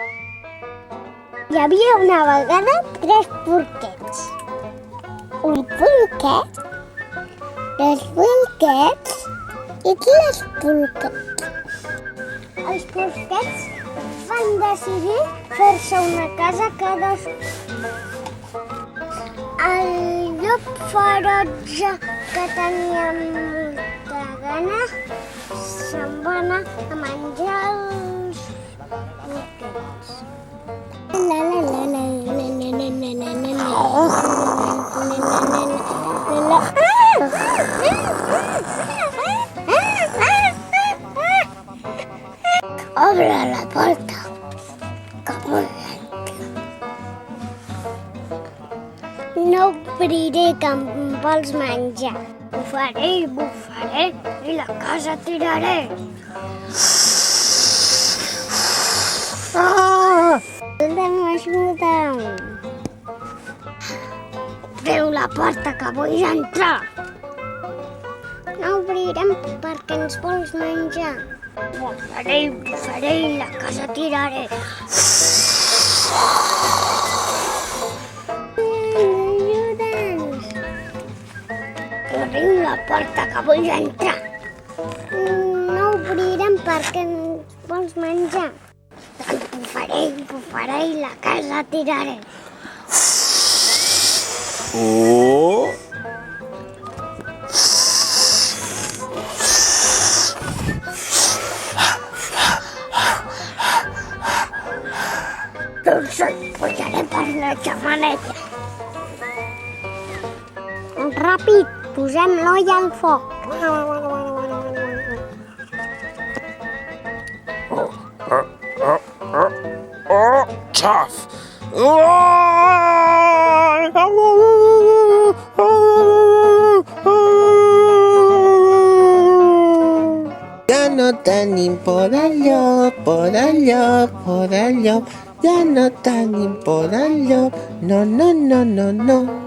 Hi havia una vegada 3 porquets. Un porquet, 2 porquets i 3 porquets. Els porquets van decidir fer-se una casa cadascú. El llop ferotge, que tenia molta gana, se'n va anar a menjar els porquets. Obre la porta, que vull entrar. No obriré, que em vols menjar. Bufaré i bufaré i la casa tiraré. Ajuda'm. Obriu la porta, que vull entrar. No obrirem perquè ens vols menjar. Bufaré i la casa tiraré. Ajuda'ns. Obriu la porta, que vull entrar. No obrirem perquè ens vols menjar. Bufaré i la casa tiraré. Oh! Doncs et pujaré per la xemeneta. Ràpid, posem l'olla al foc. Oh, tough! Ja no tenim por al llop, por al llop, por al llop. Ja no tenim por al llop, no, no, no, no, no.